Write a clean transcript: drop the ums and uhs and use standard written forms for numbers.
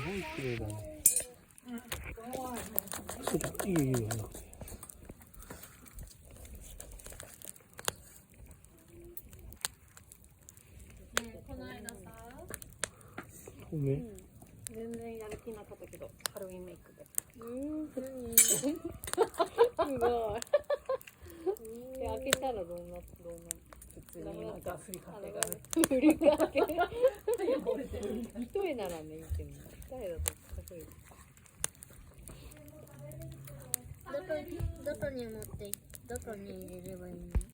ごい綺麗だね。そうだ、いいよいいよ、なくて。この間さ、ごめん。全然やる気なかったけど、ハロウィンメイクで。すごい。開けたらどうなる？普通になんかふりかけがある。振りかけ。一重ならね、いいけど、二重だとかっこいい。どこに持ってどこに入れればいいの？